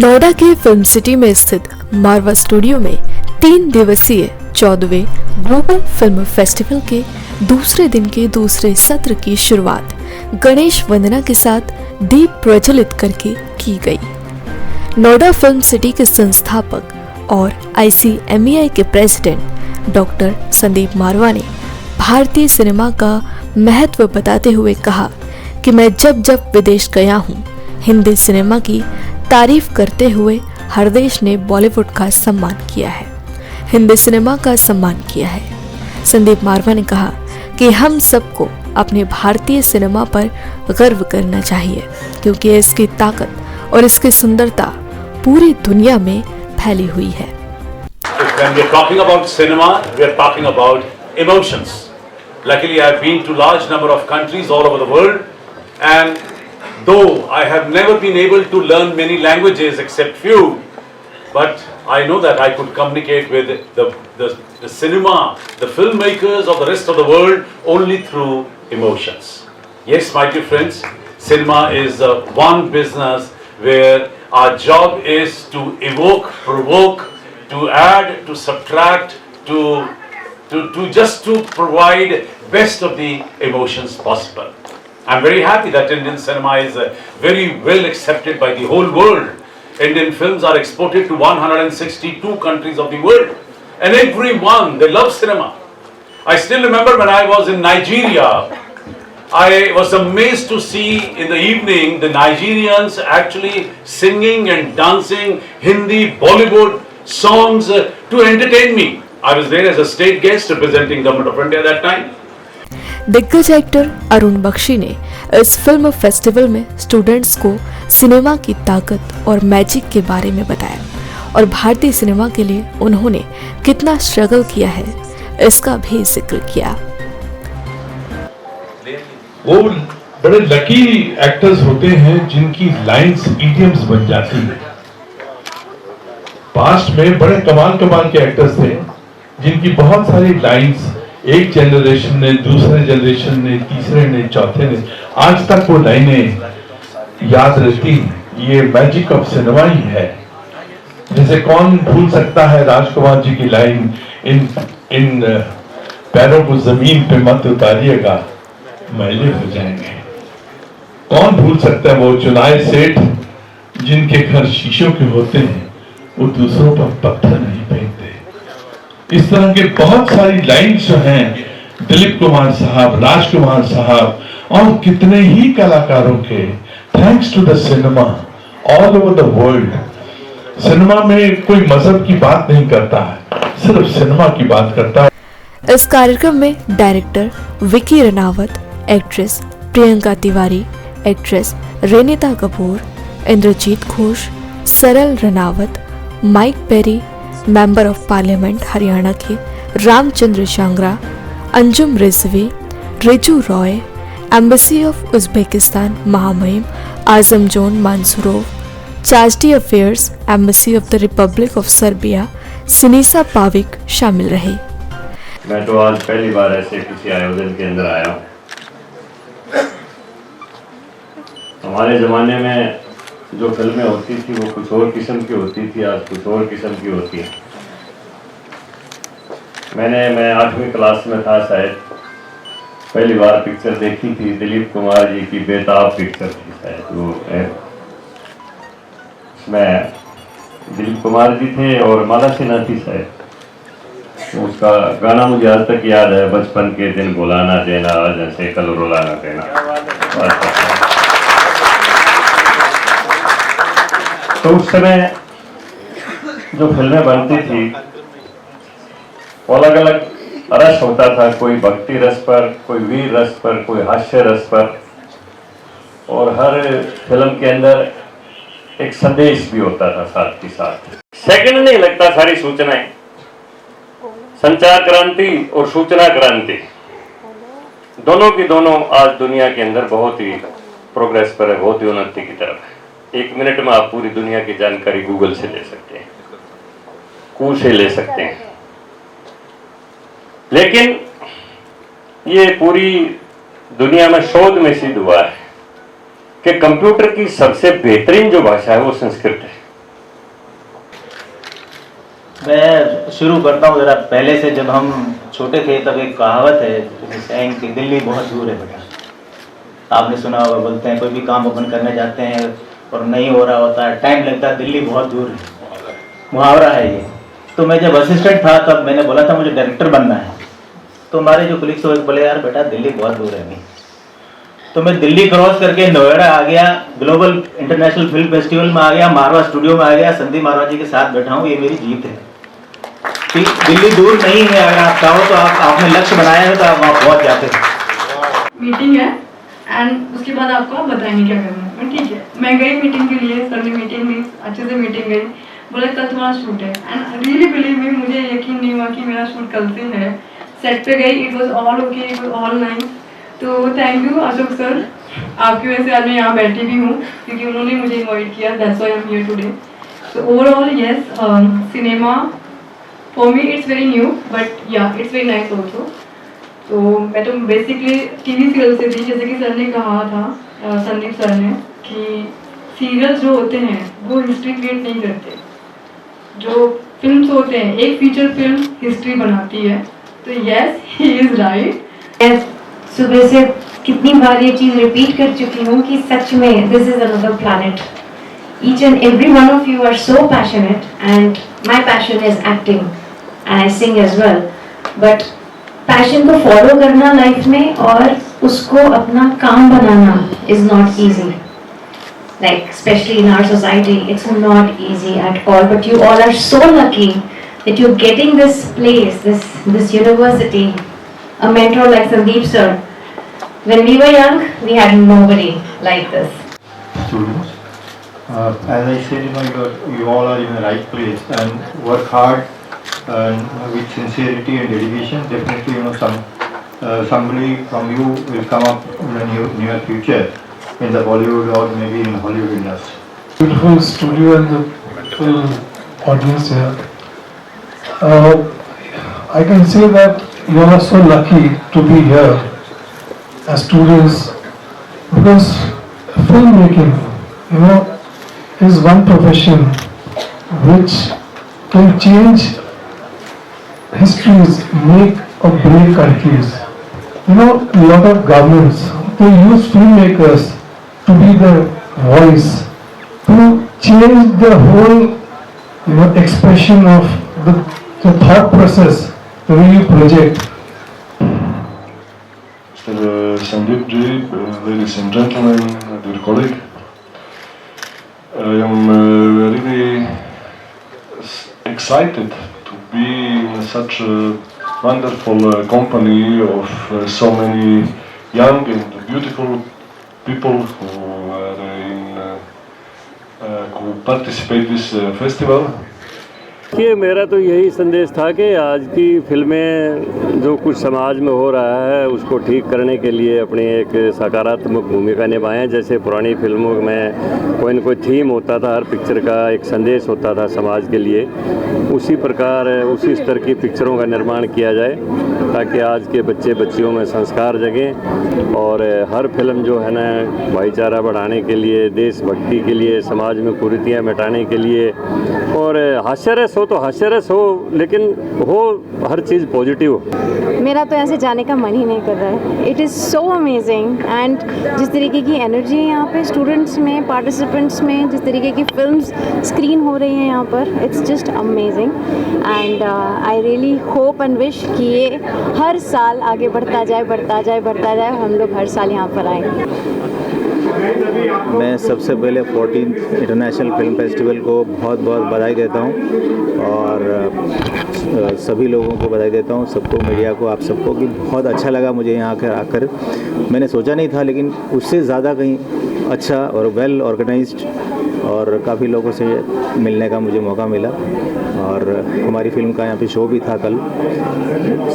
नोएडा के film city में स्थित मारवा स्टूडियो में 3 दिवसीय 14वें ग्लोबल फिल्म फेस्टिवल के दूसरे दिन के दूसरे सत्र की शुरुआत गणेश वंदना के साथ दीप प्रज्वलित करके की गई। नोएडा फिल्म सिटी के संस्थापक और ICMEI के प्रेसिडेंट डॉक्टर संदीप मारवा ने भारतीय सिनेमा का महत्व बताते हुए कहा कि मैं जब जब विदेश गया हूँ, हिंदी सिनेमा की तारीफ करते हुए हर देश ने बॉलीवुड का सम्मान किया है, हिंदी सिनेमा का सम्मान किया है। संदीप मारवा ने कहा कि हम सबको अपने भारतीय सिनेमा पर गर्व करना चाहिए क्योंकि इसकी ताकत और इसकी सुंदरता पूरी दुनिया में फैली हुई है। When we are talking about cinema, we are talking about emotions. Luckily, I have been to large number of countries all over the world, and though I have never been able to learn many languages except few, but I know that I could communicate with the cinema, the filmmakers of the rest of the world only through emotions. Yes, my dear friends, cinema is one business where our job is to evoke, provoke, to add, to subtract, to just to provide best of the emotions possible. I'm very happy that Indian cinema is very well accepted by the whole world. Indian films are exported to 162 countries of the world, and everyone, they love cinema. I still remember when I was in Nigeria, I was amazed to see in the evening the Nigerians actually singing and dancing Hindi Bollywood songs to entertain me. I was there as a state guest representing Government of India at that time. दिग्गज actor Arun Bakshi ने इस film festival में students को cinema की ताकत और magic के बारे में बताया और भारतीय सिनेमा के लिए उन्होंने कितना स्ट्रगल किया है इसका भी जिक्र किया। वो बड़े लकी एक्टर्स होते हैं जिनकी लाइंस इडियम्स बन जाती है। पास्ट में बड़े कमाल के एक्टर्स थे जिनकी बहुत सारी लाइंस एक जनरेशन ने, दूसरे जनरेशन ने, तीसरे ने, चौथे ने, आज तक वो लाइनें याद रहती। ये मैजिक ऑफ सिनेमा ही है। जैसे कौन भूल सकता है राजकुमार जी की लाइन, इन पैरों को जमीन पे मत उतारिएगा, मैले हो जाएंगे। कौन भूल सकता है वो चुनाए सेठ जिनके घर शीशों के होते हैं, वो दूसरों पर पत्थर नहीं फेंकते। इस तरह के बहुत सारी लाइन्स जो हैं, दिलीप कुमार साहब, राजकुमार साहब और कितने ही कलाकारों के, thanks to the cinema all over the world. Cinema में कोई मजहब की बात नहीं करता है, सिर्फ सिनेमा की बात करता है। इस कार्यक्रम में director Vicky Ranawat, actress Priyanka Tiwari, actress Renita Kapoor, Indrajit Ghosh, Saral Ranawat, Mike Perry, member of parliament Haryana के Ramchandra Shangra, Anjum Rizvi, Riju Roy, embassy of Uzbekistan महामहिम Azam Jon Mansurov, chargé d'affaires embassy of the republic of Serbia Sinisa Pavic शामिल रहे। मैं तो आज पहली बार ऐसे किसी आयोजन के अंदर आया हूँ। हमारे ज़माने में जो फिल्में होती थी वो कुछ और किस्म की होती थी, आज कुछ और किस्म की होती है। मैं 8वीं क्लास में था शायद, पहली बार पिक्चर देखी थी, दिलीप कुमार जी की बेताब पिक्चर थी शायद वो। उसमें दिलीप कुमार जी थे और माला सिन्हा थी शायद। उसका गाना मुझे आज तक याद है, बचपन के दिन बुलाना देना, आज ऐसे कल रुलाना देना। तो उस समय जो फिल्में बनती थी वो अलग अलग रस होता था, कोई भक्ति रस पर, कोई वीर रस पर, कोई हास्य रस पर, और हर फिल्म के अंदर एक संदेश भी होता था साथ के साथ। सेकंड नहीं लगता सारी सूचनाएं, संचार क्रांति और सूचना क्रांति दोनों की दोनों आज दुनिया के अंदर बहुत ही प्रोग्रेस पर है, बहुत ही उन्नति की तरफ है। 1 मिनट में आप पूरी दुनिया की जानकारी गूगल से ले सकते हैं, कू से ले सकते हैं। लेकिन ये पूरी दुनिया में शोध में सिद्ध हुआ है कि कंप्यूटर की सबसे बेहतरीन जो भाषा है वो संस्कृत है। मैं शुरू करता हूँ ज़रा पहले से। जब हम छोटे थे तब एक कहावत है saying कि दिल्ली बहुत दूर है बेटा। आपने सुना होगा, बोलते हैं कोई भी काम अपन करने जाते हैं और नहीं हो रहा होता है, टाइम लगता है, दिल्ली बहुत दूर है, मुहावरा है ये। तो मैं जब असिस्टेंट था तब मैंने बोला था मुझे डायरेक्टर बनना है। तो हमारे जो कलीग्स थे बोले यार बेटा दिल्ली बहुत दूर है। तो मैं दिल्ली क्रॉस करके नोएडा आ गया, ग्लोबल इंटरनेशनल फिल्म फेस्टिवल में आ गया, मारवा स्टूडियो में आ गया, संदीप मारवा जी के साथ बैठा हूँ। ये मेरी जीत है कि दिल्ली दूर नहीं है। अगर आप चाहो तो आपने लक्ष्य बनाया है तो आप वहाँ पहुँच जाते हैं। मीटिंग है एंड उसके बाद आपको आप बताएंगे क्या करना है। ठीक है, मैं गई मीटिंग के लिए, सर ने मीटिंग ली, अच्छे से मीटिंग गई, बोले कल तुम्हारा शूट है। एंड रियली बिलीव मी, मुझे यकीन नहीं हुआ कि मेरा शूट कल से है। सेट पे गई, it was all okay, it was all nice. तो थैंक यू अशोक सर, आपकी वजह से आज मैं यहाँ बैठी भी हूँ क्योंकि उन्होंने मुझे इनवाइट किया, that's why I am here today. So overall yes, cinema for me it's very new but या इट्स वेरी नाइस ऑल्सो। तो मैं तो बेसिकली टीवी सीरियल से थी, जैसे कि सर ने कहा था, संदीप सर ने, कि सीरियल्स जो होते हैं वो हिस्ट्री क्रिएट नहीं करते, जो फिल्म्स होते हैं, एक फीचर फिल्म हिस्ट्री बनाती है। तो यस, ही इज राइट। सुबह से कितनी बार ये चीज़ रिपीट कर चुकी हूँ कि सच में this is another planet. Each and every one of you are so passionate and my passion is acting and I sing as well. But passion को फॉलो करना लाइफ में और उसको अपना काम बनाना is not easy, like especially in our society it's not easy at all, but you all are so lucky that you're getting this place, this university, a mentor like Sandeep sir. When we were young we had nobody like this. Students, as I said, you all are in the right place and work hard and with sincerity and dedication. Definitely, somebody from you will come up in the near future in the Bollywood or maybe in Hollywood industry. Beautiful studio and the full audience here. I can say that you are so lucky to be here as students, because filmmaking, is one profession which can change histories, make or break countries. A lot of governments, they use filmmakers to be the voice, to change the whole expression of the thought process, the way you project. Mr. Sandeep Ji, ladies and gentlemen, dear colleague, I am really excited to be in such a wonderful company of so many young and beautiful people who participate this festival. ये मेरा तो यही संदेश था कि आज की फिल्में जो कुछ समाज में हो रहा है उसको ठीक करने के लिए अपनी एक सकारात्मक भूमिका निभाएं। जैसे पुरानी फिल्मों में कोई न कोई थीम होता था, हर पिक्चर का एक संदेश होता था समाज के लिए, उसी प्रकार उसी स्तर की पिक्चरों का निर्माण किया जाए ताकि आज के बच्चे बच्चियों में संस्कार जगें। और हर फिल्म जो है ना भाईचारा बढ़ाने के लिए, देशभक्ति के लिए, समाज में कुरीतियाँ मिटाने के लिए, और हास्यरस हो तो हास्यरस हो, लेकिन हो हर चीज़ पॉजिटिव हो। मेरा तो ऐसे जाने का मन ही नहीं कर रहा है। It is so amazing and जिस तरीके की एनर्जी है यहाँ पे स्टूडेंट्स में, पार्टिसिपेंट्स में, जिस तरीके की फिल्म्स स्क्रीन हो रही हैं यहाँ पर, it's just amazing and I really hope and wish कि ये हर साल आगे बढ़ता जाए, बढ़ता जाए, बढ़ता जाए, हम लोग हर साल यहाँ पर आएँ। मैं सबसे पहले 14th इंटरनेशनल फिल्म फेस्टिवल को बहुत बहुत बधाई देता हूँ और सभी लोगों को बधाई देता हूँ, सबको, मीडिया को, आप सबको, कि बहुत अच्छा लगा मुझे यहाँ आकर। मैंने सोचा नहीं था, लेकिन उससे ज़्यादा कहीं अच्छा और वेल ऑर्गेनाइज्ड और काफ़ी लोगों से मिलने का मुझे मौका मिला। और हमारी फिल्म का यहाँ पे शो भी था कल,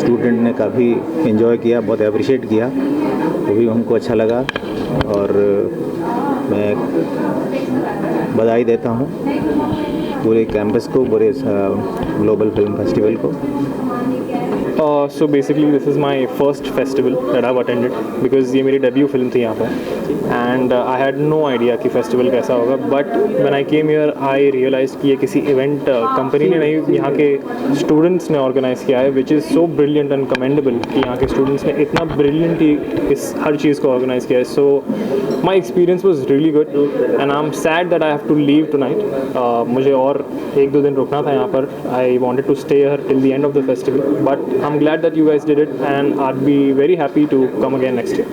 स्टूडेंट ने काफ़ी एंजॉय किया, बहुत अप्रिशिएट किया, वो भी हमको अच्छा लगा। और मैं बधाई देता हूँ पूरे कैंपस को, पूरे ग्लोबल फिल्म फेस्टिवल को। So basically this is my first festival that I've attended because ये मेरी debut film थी यहाँ पर and I had no idea कि festival कैसा होगा, but when I came here I realized कि ये किसी event company ने नहीं, यहाँ के students ने organize किया है, which is so brilliant and commendable कि यहाँ के students ने इतना brilliantly इस हर चीज़ को organize किया है. So my experience was really good and I'm sad that I have to leave tonight. मुझे और 1-2 दिन रुकना था यहाँ पर. I wanted to stay here till the end of the festival, but I'm glad that you guys did it and I'd be very happy to come again next year.